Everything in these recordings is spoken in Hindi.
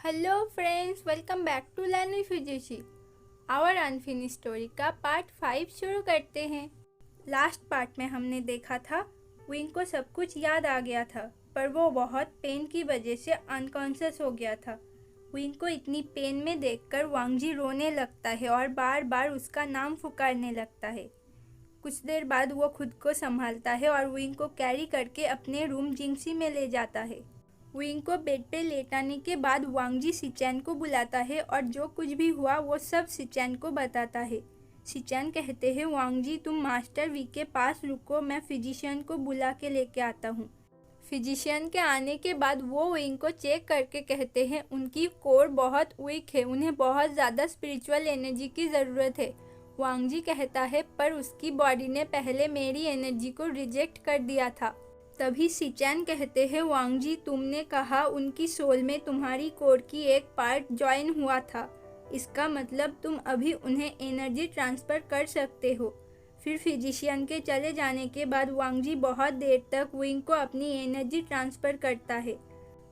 Hello friends, welcome back to learn with फिजिशी। आवर अनफिनिश स्टोरी का पार्ट 5 शुरू करते हैं। लास्ट पार्ट में हमने देखा था विंग को सब कुछ याद आ गया था, पर वो बहुत पेन की वजह से अनकॉन्शियस हो गया था। विंग को इतनी पेन में देखकर वांगजी रोने लगता है और बार बार उसका नाम पुकारने लगता है। कुछ देर बाद वो खुद को संभालता है और विंग को कैरी करके अपने रूम जिंगसी में ले जाता है। विंग को बेड पे लेटाने के बाद वांगजी सिचैन को बुलाता है और जो कुछ भी हुआ वो सब सिचैन को बताता है। सिचैन कहते हैं, वांगजी तुम मास्टर वी के पास रुको, मैं फिजिशियन को बुला के लेके आता हूँ। फिजिशियन के आने के बाद वो विंग को चेक करके कहते हैं उनकी कोर बहुत वीक है, उन्हें बहुत ज़्यादा स्पिरिचुअल एनर्जी की ज़रूरत है। वांगजी कहता है पर उसकी बॉडी ने पहले मेरी एनर्जी को रिजेक्ट कर दिया था। तभी सिचैन कहते हैं, वांगजी तुमने कहा उनकी सोल में तुम्हारी कोर की एक पार्ट ज्वाइन हुआ था, इसका मतलब तुम अभी उन्हें एनर्जी ट्रांसफ़र कर सकते हो। फिर फिजिशियन के चले जाने के बाद वांगजी बहुत देर तक विंग को अपनी एनर्जी ट्रांसफ़र करता है।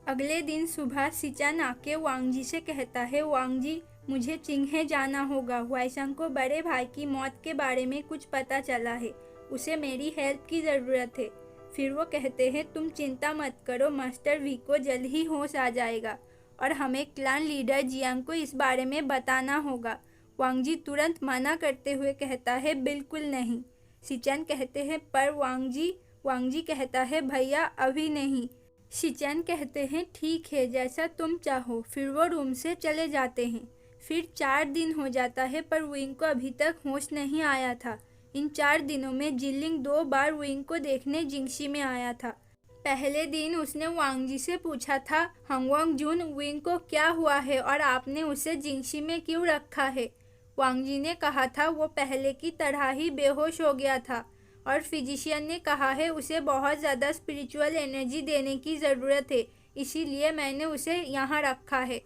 अगले दिन सुबह सिचैन आके वांगजी से कहता है, वांगजी मुझे चिंगहे जाना होगा, वाइसंग को बड़े भाई की मौत के बारे में कुछ पता चला है, उसे मेरी हेल्प की ज़रूरत है। फिर वो कहते हैं तुम चिंता मत करो, मास्टर वी को जल्द ही होश आ जाएगा और हमें क्लान लीडर जियांग को इस बारे में बताना होगा। वांगजी तुरंत मना करते हुए कहता है बिल्कुल नहीं। सिचैन कहते हैं पर वांगजी कहता है भैया अभी नहीं। सिचैन कहते हैं ठीक है, जैसा तुम चाहो। फिर वो रूम से चले जाते हैं। फिर 4 दिन हो जाता है पर विंग को अभी तक होश नहीं आया था। इन 4 दिनों में जिलिंग 2 बार विंग को देखने जिंगशी में आया था। पहले दिन उसने वांगजी से पूछा था, हंगवांग जून विंग को क्या हुआ है और आपने उसे जिंगशी में क्यों रखा है। वांगजी ने कहा था वो पहले की तरह ही बेहोश हो गया था और फिजिशियन ने कहा है उसे बहुत ज़्यादा स्पिरिचुअल एनर्जी देने की ज़रूरत है, इसीलिए मैंने उसे यहाँ रखा है।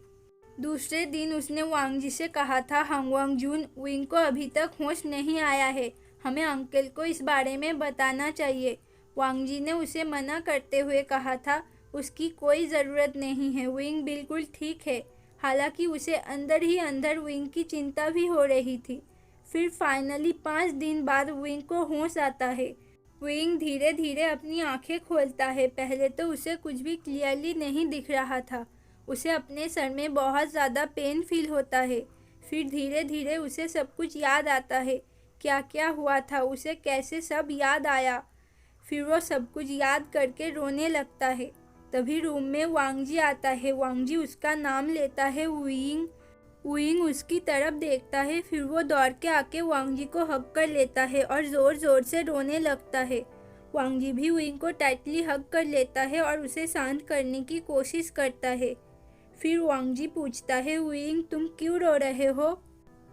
दूसरे दिन उसने वांगजी से कहा था, हंगवांग जून विंग को अभी तक होश नहीं आया है, हमें अंकल को इस बारे में बताना चाहिए। वांगजी ने उसे मना करते हुए कहा था उसकी कोई ज़रूरत नहीं है, विंग बिल्कुल ठीक है। हालांकि उसे अंदर ही अंदर विंग की चिंता भी हो रही थी। फिर फाइनली 5 दिन बाद विंग को होश आता है। विंग धीरे धीरे अपनी आंखें खोलता है। पहले तो उसे कुछ भी क्लियरली नहीं दिख रहा था, उसे अपने सर में बहुत ज़्यादा पेन फील होता है। फिर धीरे धीरे उसे सब कुछ याद आता है, क्या क्या हुआ था, उसे कैसे सब याद आया। फिर वो सब कुछ याद करके रोने लगता है। तभी रूम में वांगजी आता है। वांगजी उसका नाम लेता है विंग। विंग उसकी तरफ देखता है, फिर वो दौड़ के आके वांगजी को हग कर लेता है और ज़ोर ज़ोर से रोने लगता है। वांगजी भी विंग को टाइटली हग कर लेता है और उसे शांत करने की कोशिश करता है। फिर वांगजी पूछता है, विंग तुम क्यों रो रहे हो।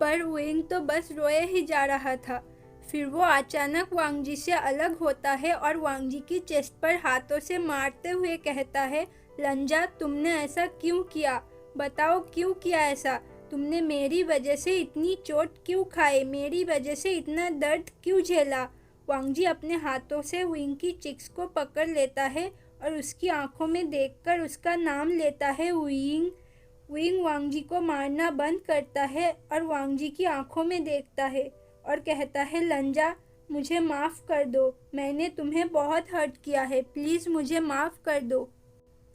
पर विंग तो बस रोए ही जा रहा था। फिर वो अचानक वांगजी से अलग होता है और वांगजी की चेस्ट पर हाथों से मारते हुए कहता है, लंजा तुमने ऐसा क्यों किया, बताओ क्यों किया ऐसा, तुमने मेरी वजह से इतनी चोट क्यों खाई, मेरी वजह से इतना दर्द क्यों झेला। वांगजी अपने हाथों से विंग की चिक्स को पकड़ लेता है और उसकी आंखों में देखकर उसका नाम लेता है विंग। विंग वांगजी को मारना बंद करता है और वांगजी की आंखों में देखता है और कहता है, लंजा मुझे माफ़ कर दो, मैंने तुम्हें बहुत हर्ट किया है, प्लीज़ मुझे माफ़ कर दो।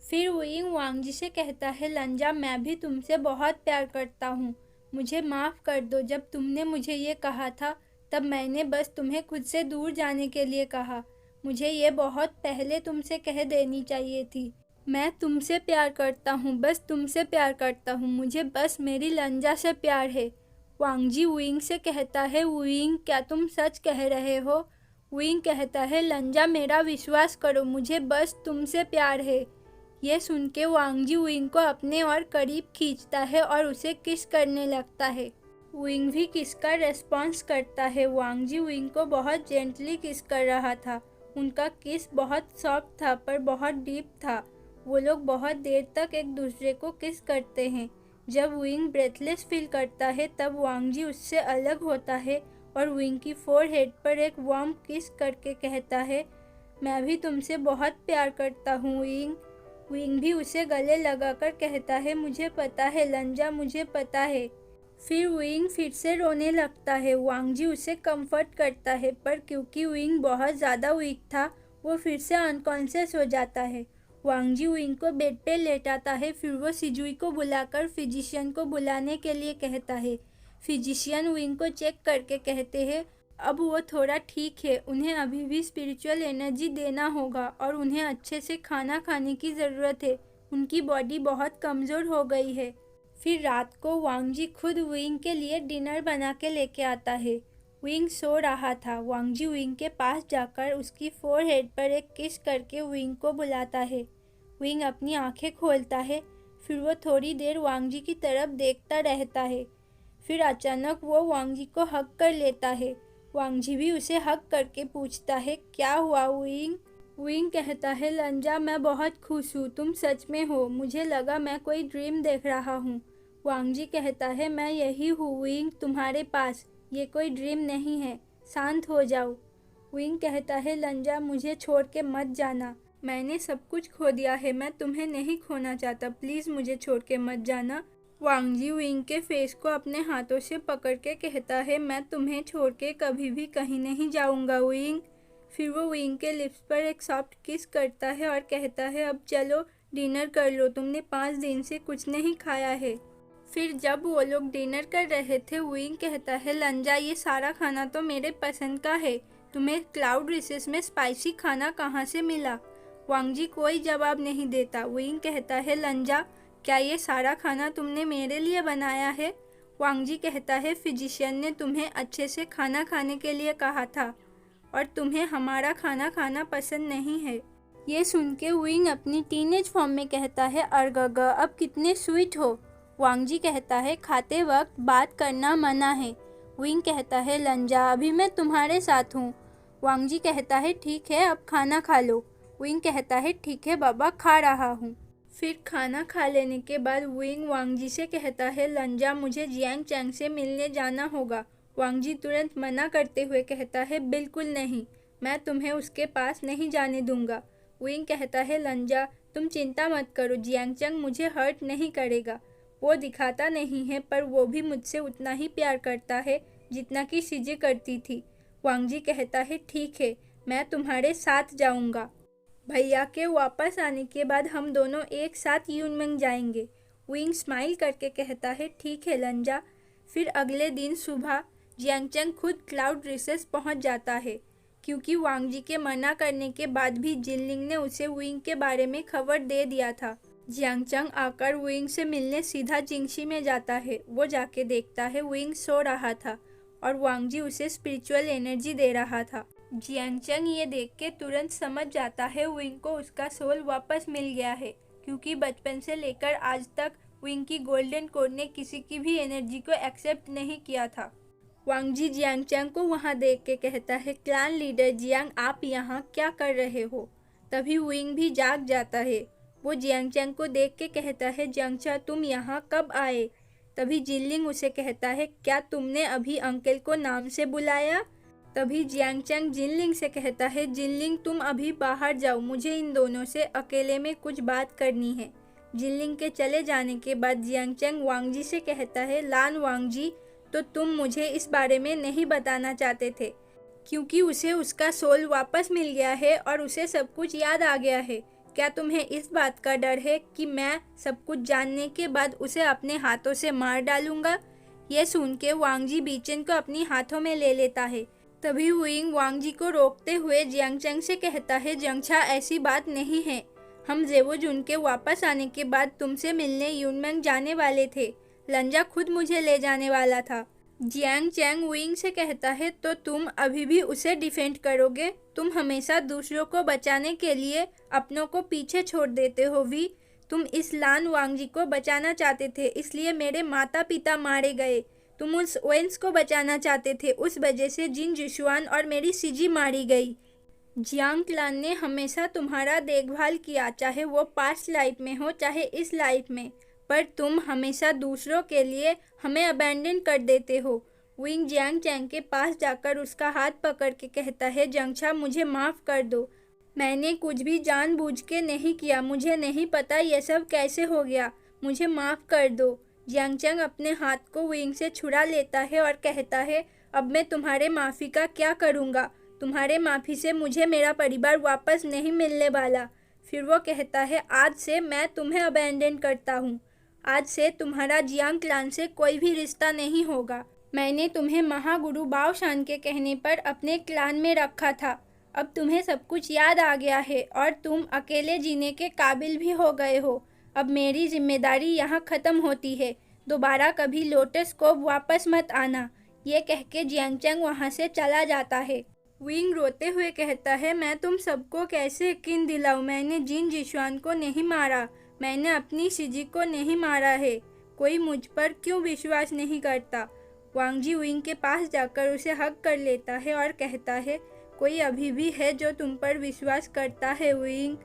फिर विंग वांगजी से कहता है, लंजा मैं भी तुमसे बहुत प्यार करता हूँ, मुझे माफ़ कर दो। जब तुमने मुझे ये कहा था तब मैंने बस तुम्हें खुद से दूर जाने के लिए कहा, मुझे ये बहुत पहले तुमसे कह देनी चाहिए थी। मैं तुमसे प्यार करता हूँ, बस तुमसे प्यार करता हूँ, मुझे बस मेरी लंजा से प्यार है। वांगजी विंग से कहता है, विंग क्या तुम सच कह रहे हो। विंग कहता है, लंजा मेरा विश्वास करो, मुझे बस तुमसे प्यार है। ये सुन के वांगजी विंग को अपने और करीब खींचता है और उसे किस करने लगता है। विंग भी किस का रेस्पॉन्स करता है। वांगजी विंग को बहुत जेंटली किस कर रहा था। उनका किस बहुत सॉफ्ट था पर बहुत डीप था। वो लोग बहुत देर तक एक दूसरे को किस करते हैं। जब विंग ब्रेथलेस फील करता है तब वांगजी उससे अलग होता है और विंग की फोरहेड पर एक वार्म किस करके कहता है, मैं भी तुमसे बहुत प्यार करता हूँ विंग। विंग भी उसे गले लगाकर कहता है, मुझे पता है लंजा, मुझे पता है। फिर विंग फिर से रोने लगता है। वांग जी उसे कंफर्ट करता है, पर क्योंकि विंग बहुत ज़्यादा वीक था, वो फिर से अनकॉन्शियस हो जाता है। वांग जी विंग को बेड पे लेटाता है। फिर वो सिजुई को बुलाकर फिजिशियन को बुलाने के लिए कहता है। फिजिशियन विंग को चेक करके कहते हैं अब वो थोड़ा ठीक है, उन्हें अभी भी स्पिरिचुअल एनर्जी देना होगा और उन्हें अच्छे से खाना खाने की ज़रूरत है, उनकी बॉडी बहुत कमज़ोर हो गई है। फिर रात को वांग जी खुद विंग के लिए डिनर बना के लेके आता है। विंग सो रहा था। वांग जी विंग के पास जाकर उसकी फोरहेड पर एक किस करके विंग को बुलाता है। विंग अपनी आंखें खोलता है। फिर वो थोड़ी देर वांग जी की तरफ देखता रहता है। फिर अचानक वो वांग जी को हग कर लेता है। वांग जी भी उसे हग करके पूछता है, क्या हुआ विंग? विंग कहता है, लंजा मैं बहुत खुश हूँ, तुम सच में हो, मुझे लगा मैं कोई ड्रीम देख रहा हूँ। वांग जी कहता है, मैं यही हूँ विंग, तुम्हारे पास, ये कोई ड्रीम नहीं है, शांत हो जाओ। विंग कहता है, लंजा मुझे छोड़ के मत जाना, मैंने सब कुछ खो दिया है, मैं तुम्हें नहीं खोना चाहता, प्लीज़ मुझे छोड़ के मत जाना। वांग जी विंग के फेस को अपने हाथों से पकड़ के कहता है, मैं तुम्हें छोड़ के कभी भी कहीं नहीं जाऊंगा विंग। फिर वो विंग के लिप्स पर एक सॉफ्ट किस करता है और कहता है, अब चलो डिनर कर लो, तुमने 5 दिन से कुछ नहीं खाया है। फिर जब वो लोग डिनर कर रहे थे, विंग कहता है, लंजा ये सारा खाना तो मेरे पसंद का है, तुम्हें क्लाउड रिसेस में स्पाइसी खाना कहाँ से मिला? वांग जी कोई जवाब नहीं देता। विंग कहता है, लंजा क्या ये सारा खाना तुमने मेरे लिए बनाया है? वांग जी कहता है, फिजिशियन ने तुम्हें अच्छे से खाना खाने के लिए कहा था और तुम्हें हमारा खाना खाना पसंद नहीं है। ये सुन के विंग अपनी टीनेज फॉर्म में कहता है, अर्गग अब कितने स्वीट हो। वांग जी कहता है, खाते वक्त बात करना मना है। विंग कहता है, लंजा अभी मैं तुम्हारे साथ हूँ। वांग जी कहता है, ठीक है अब खाना खा लो। विंग कहता है, ठीक है बाबा, खा रहा हूँ। फिर खाना खा लेने के बाद विंग वांग जी से कहता है, लंजा मुझे जियांग चैंग से मिलने जाना होगा। वांग जी तुरंत मना करते हुए कहता है, बिल्कुल नहीं, मैं तुम्हें उसके पास नहीं जाने दूंगा। विंग कहता है, लंजा तुम चिंता मत करो, जियांग चैंग मुझे हर्ट नहीं करेगा, वो दिखाता नहीं है पर वो भी मुझसे उतना ही प्यार करता है जितना कि शीजी करती थी। वांग जी कहता है, ठीक है, मैं तुम्हारे साथ जाऊंगा। भैया के वापस आने के बाद हम दोनों एक साथ यूनमेंग जाएंगे। विंग स्माइल करके कहता है, ठीक है लंजा। फिर अगले दिन सुबह जियांगचैंग खुद क्लाउड रिसेस पहुंच जाता है, क्योंकि वांग जी के मना करने के बाद भी जिनलिंग ने उसे विंग के बारे में खबर दे दिया था। जियांगचैंग आकर विंग से मिलने सीधा जिंगशी में जाता है। वो जाके देखता है विंग सो रहा था और वांग जी उसे स्पिरिचुअल एनर्जी दे रहा था। जियांगचैंग ये देख के तुरंत समझ जाता है विंग को उसका सोल वापस मिल गया है, क्योंकि बचपन से लेकर आज तक विंग की गोल्डन कोड ने किसी की भी एनर्जी को एक्सेप्ट नहीं किया था। वांग जी जियांगचैंग को वहाँ देख के कहता है, क्लैन लीडर जियांग आप यहाँ क्या कर रहे हो? तभी विंग भी जाग जाता है। वो जियांगचैंग को देख के कहता है, जियांगचा तुम यहाँ कब आए? तभी जिनलिंग उसे कहता है, क्या तुमने अभी अंकल को नाम से बुलाया? तभी जियांगचैंग जिनलिंग से कहता है, जिनलिंग तुम अभी बाहर जाओ, मुझे इन दोनों से अकेले में कुछ बात करनी है। जिनलिंग के चले जाने के बाद जियांगचैंग वांग जी से कहता है, लान वांग जी, तो तुम मुझे इस बारे में नहीं बताना चाहते थे, क्योंकि उसे उसका सोल वापस मिल गया है और उसे सब कुछ याद आ गया है। क्या तुम्हें इस बात का डर है कि मैं सब कुछ जानने के बाद उसे अपने हाथों से मार डालूंगा? यह सुन के वांग जी बीचन को अपनी हाथों में ले लेता है। तभी विंग वांग जी को रोकते हुए जियांगचैंग से कहता है, जियांगचा ऐसी बात नहीं है, हम जेवोजुन के वापस आने के बाद तुमसे मिलने यूनमेंग जाने वाले थे, लंजा खुद मुझे ले जाने वाला था। जियांगचैंग विंग से कहता है, तो तुम अभी भी उसे डिफेंड करोगे? तुम हमेशा दूसरों को बचाने के लिए अपनों को पीछे छोड़ देते हो वी। तुम इस लान वांग जी को बचाना चाहते थे, इसलिए मेरे माता पिता मारे गए। तुम उस वेंस को बचाना चाहते थे, उस वजह से जिन जुशुआन और मेरी सिजी मारी गई। जियांग क्लान ने हमेशा तुम्हारा देखभाल किया, चाहे वो पास्ट लाइफ में हो चाहे इस लाइफ में, पर तुम हमेशा दूसरों के लिए हमें अबैंडन कर देते हो। विंग जियांगचैंग के पास जाकर उसका हाथ पकड़ के कहता है, जियांगचा मुझे माफ़ कर दो, मैंने कुछ भी जानबूझ के नहीं किया, मुझे नहीं पता ये सब कैसे हो गया, मुझे माफ़ कर दो। जियांगचंग अपने हाथ को विंग से छुड़ा लेता है और कहता है, अब मैं तुम्हारे माफ़ी का क्या करूँगा? तुम्हारे माफ़ी से मुझे मेरा परिवार वापस नहीं मिलने वाला। फिर वो कहता है, आज से मैं तुम्हें अबैंडन करता हूँ। आज से तुम्हारा जियांग क्लान से कोई भी रिश्ता नहीं होगा। मैंने तुम्हें महागुरु बाओशान के कहने पर अपने क्लान में रखा था। अब तुम्हें सब कुछ याद आ गया है और तुम अकेले जीने के काबिल भी हो गए हो। अब मेरी जिम्मेदारी यहाँ ख़त्म होती है। दोबारा कभी लोटस को वापस मत आना। ये कह के जियांगचंग वहाँ से चला जाता है। विंग रोते हुए कहता है, मैं तुम सबको कैसे यकीन दिलाऊं? मैंने जिन जिशुआन को नहीं मारा, मैंने अपनी शिजी को नहीं मारा है। कोई मुझ पर क्यों विश्वास नहीं करता? वांगजी विंग के पास जाकर उसे हग कर लेता है और कहता है, कोई अभी भी है जो तुम पर विश्वास करता है विंग।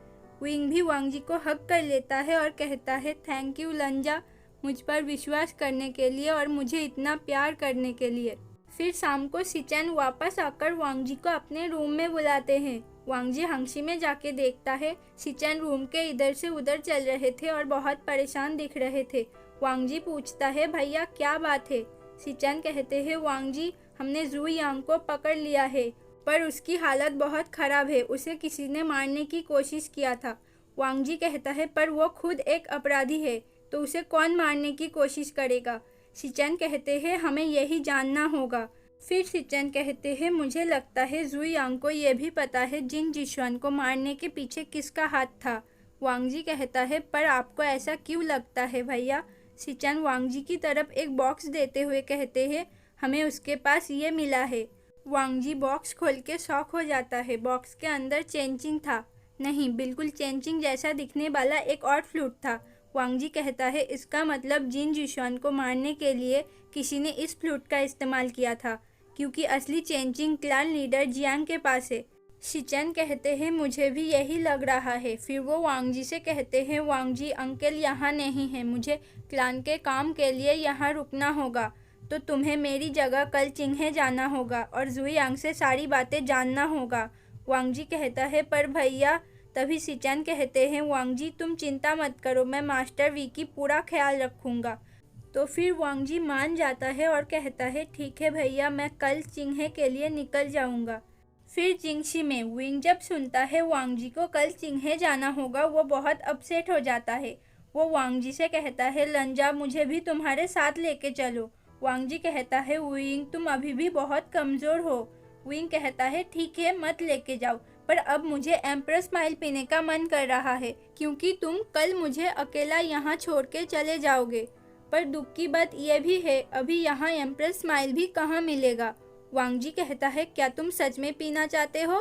विंग भी वांगजी को हग कर लेता है और कहता है, थैंक यू लंजा, मुझ पर विश्वास करने के लिए और मुझे इतना प्यार करने के लिए। फिर शाम को सिचेन वापस आकर वांगजी को अपने रूम में बुलाते हैं। वांगजी हंगशी में जाके देखता है सिचेन रूम के इधर से उधर चल रहे थे और बहुत परेशान दिख रहे थे। वांगजी पूछता है, भैया क्या बात है? सिचेन कहते हैं, वांगजी हमने जू यांग को पकड़ लिया है, पर उसकी हालत बहुत ख़राब है, उसे किसी ने मारने की कोशिश किया था। वांगजी कहता है, पर वो खुद एक अपराधी है, तो उसे कौन मारने की कोशिश करेगा? सिचेन कहते हैं, हमें यही जानना होगा। फिर सिचेन कहते हैं, मुझे लगता है जू यांग को यह भी पता है जिन जिशुआन को मारने के पीछे किसका हाथ था। वांगजी कहता है, पर आपको ऐसा क्यों लगता है भैया? सिचेन वांगजी की तरफ एक बॉक्स देते हुए कहते हैं, हमें उसके पास ये मिला है। वांगजी बॉक्स खोल के शॉक हो जाता है। बॉक्स के अंदर चेंचिंग था। नहीं, बिल्कुल चेंचिंग जैसा दिखने वाला एक और फ्लूट था। वांगजी कहता है, इसका मतलब जिन जिशुआन को मारने के लिए किसी ने इस फ्लूट का इस्तेमाल किया था, क्योंकि असली चेंचिंग क्लान लीडर जियांग के पास है। सिचेन कहते हैं, मुझे भी यही लग रहा है। फिर वो वांगजी से कहते हैं, वांगजी अंकल यहाँ नहीं है, मुझे क्लान के काम के लिए यहाँ रुकना होगा, तो तुम्हें मेरी जगह कल चिंहे जाना होगा और जू यांग से सारी बातें जानना होगा। वांगजी कहता है, पर भैया। तभी सिचेन कहते हैं, वांगजी तुम चिंता मत करो, मैं मास्टर वी की पूरा ख्याल रखूँगा। तो फिर वांगजी मान जाता है और कहता है, ठीक है भैया, मैं कल चिंहे के लिए निकल जाऊँगा। फिर जिंगशी में विंग जब सुनता है वांगजी को कल चिंहे जाना होगा, वो बहुत अपसेट हो जाता है। वो वांगजी से कहता है, लंजा मुझे भी तुम्हारे साथ लेके चलो। वांगजी कहता है, विंग तुम अभी भी बहुत कमज़ोर हो। विंग कहता है, ठीक है मत लेके जाओ, पर अब मुझे एम्प्रेस स्माइल पीने का मन कर रहा है, क्योंकि तुम कल मुझे अकेला यहाँ छोड़ के चले जाओगे। पर दुख की बात यह भी है, अभी यहाँ एम्प्रेस स्माइल भी कहाँ मिलेगा। वांगजी कहता है, क्या तुम सच में पीना चाहते हो?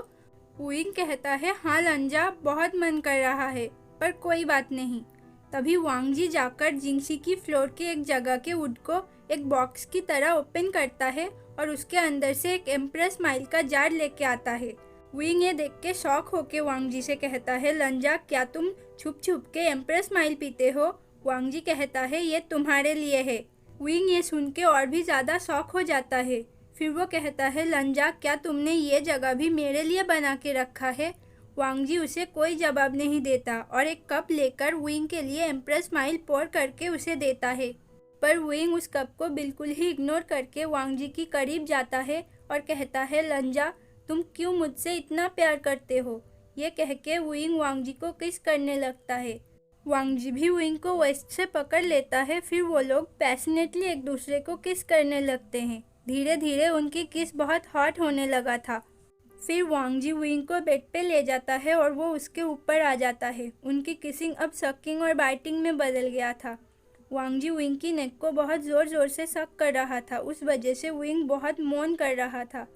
विंग कहता है, हाँ लंजा, बहुत मन कर रहा है, पर कोई बात नहीं। तभी वांगजी जाकर जिंगशी की फ्लोर के एक जगह के वुड को एक बॉक्स की तरह ओपन करता है और उसके अंदर से एक एम्प्रेस स्माइल का जार लेके आता है। विंग ये देख के शॉक होके वांगजी से कहता है, लंजा क्या तुम छुप छुप के एम्प्रेस स्माइल पीते हो? वांगजी कहता है, ये तुम्हारे लिए है। विंग ये सुन के और भी ज़्यादा शॉक हो जाता है। फिर वो कहता है, लंजा क्या तुमने ये जगह भी मेरे लिए बना के रखा है? वांगजी उसे कोई जवाब नहीं देता और एक कप लेकर विंग के लिए एम्प्रेस स्माइल पोर करके उसे देता है। पर विंग उस कप को बिल्कुल ही इग्नोर करके वांगजी की करीब जाता है और कहता है, लंजा तुम क्यों मुझसे इतना प्यार करते हो? ये कह के विंग वांगजी को किस करने लगता है। वांगजी भी विंग को वेस्ट से पकड़ लेता है। फिर वो लोग पैशनेटली एक दूसरे को किस करने लगते हैं। धीरे धीरे उनकी किस बहुत हॉट होने लगा था। फिर वांगजी विंग को बेड पे ले जाता है और वो उसके ऊपर आ जाता है। उनकी किसिंग अब सकिंग और बाइटिंग में बदल गया था। वांगजी विंग की नेक को बहुत ज़ोर ज़ोर से सक कर रहा था, उस वजह से विंग बहुत मौन कर रहा था।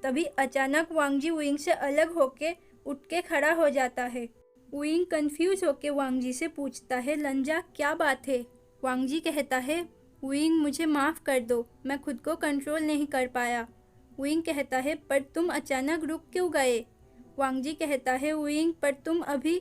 तभी अचानक वांगजी विंग से अलग होके उठ के खड़ा हो जाता है। विंग कंफ्यूज होके वांगजी से पूछता है, लंजा क्या बात है? वांगजी कहता है, विंग मुझे माफ़ कर दो, मैं खुद को कंट्रोल नहीं कर पाया। विंग कहता है, पर तुम अचानक रुक क्यों गए? वांगजी कहता है, विंग पर तुम अभी।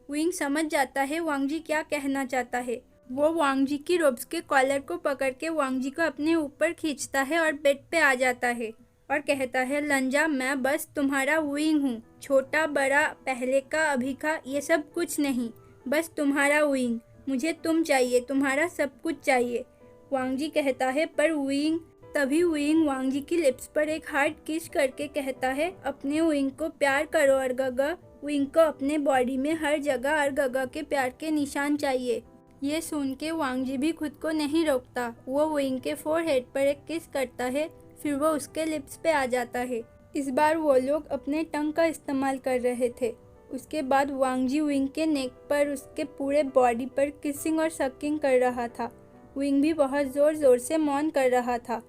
विंग समझ जाता है वांगजी क्या कहना चाहता है। वो वांगजी की रोब्स के कॉलर को पकड़ के वांगजी को अपने ऊपर खींचता है और बेड पे आ जाता है। और कहता है लंजा मैं बस तुम्हारा विंग हूँ, छोटा बड़ा पहले का अभी का ये सब कुछ नहीं, बस तुम्हारा विंग, मुझे तुम चाहिए, तुम्हारा सब कुछ चाहिए। वांग जी कहता है पर विंग। तभी विंग वांग जी की लिप्स पर एक हार्ड किस करके कहता है अपने विंग को प्यार करो अर्गगा। विंग को अपने बॉडी में हर जगह अर्गगा के प्यार के निशान चाहिए। ये सुन के वांग जी भी खुद को नहीं रोकता, वो विंग के फोरहेड पर एक किस करता है, फिर वो उसके लिप्स पे आ जाता है। इस बार वो लोग अपने टंग का इस्तेमाल कर रहे थे। उसके बाद वांग जी विंग के नेक पर उसके पूरे बॉडी पर किसिंग और सकिंग कर रहा था। विंग भी बहुत ज़ोर ज़ोर से मौन कर रहा था।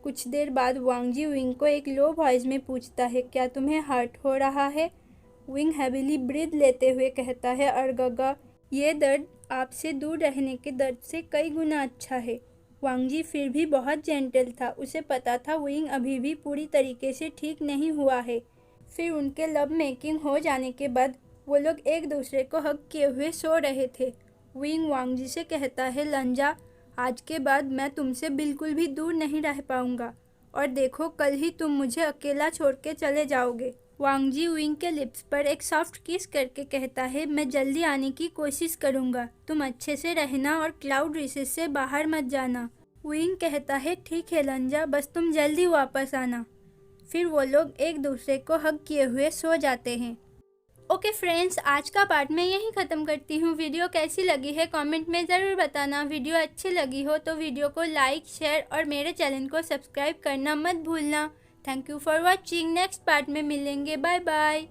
कुछ देर बाद वांग जी विंग को एक लो वॉइस में पूछता है क्या तुम्हें हर्ट हो रहा है। विंग हैविली ब्रीथ लेते हुए कहता है अर्गगा ये दर्द आपसे दूर रहने के दर्द से कई गुना अच्छा है। वांग जी फिर भी बहुत जेंटल था, उसे पता था विंग अभी भी पूरी तरीके से ठीक नहीं हुआ है। फिर उनके लव मेकिंग हो जाने के बाद वो लोग एक दूसरे को हग किए हुए सो रहे थे। विंग वांग जी से कहता है लंजा आज के बाद मैं तुमसे बिल्कुल भी दूर नहीं रह पाऊंगा, और देखो कल ही तुम मुझे अकेला छोड़ के चले जाओगे। वांग जी विंग के लिप्स पर एक सॉफ्ट किस करके कहता है मैं जल्दी आने की कोशिश करूंगा, तुम अच्छे से रहना और क्लाउड रिसेस से बाहर मत जाना। विंग कहता है ठीक है लंजा, बस तुम जल्दी वापस आना। फिर वो लोग एक दूसरे को हग किए हुए सो जाते हैं। ओके फ्रेंड्स, आज का पार्ट मैं यहीं ख़त्म करती हूँ। वीडियो कैसी लगी है कमेंट में ज़रूर बताना। वीडियो अच्छी लगी हो तो वीडियो को लाइक शेयर और मेरे चैनल को सब्सक्राइब करना मत भूलना। Thank you for watching. Next part में मिलेंगे। Bye bye.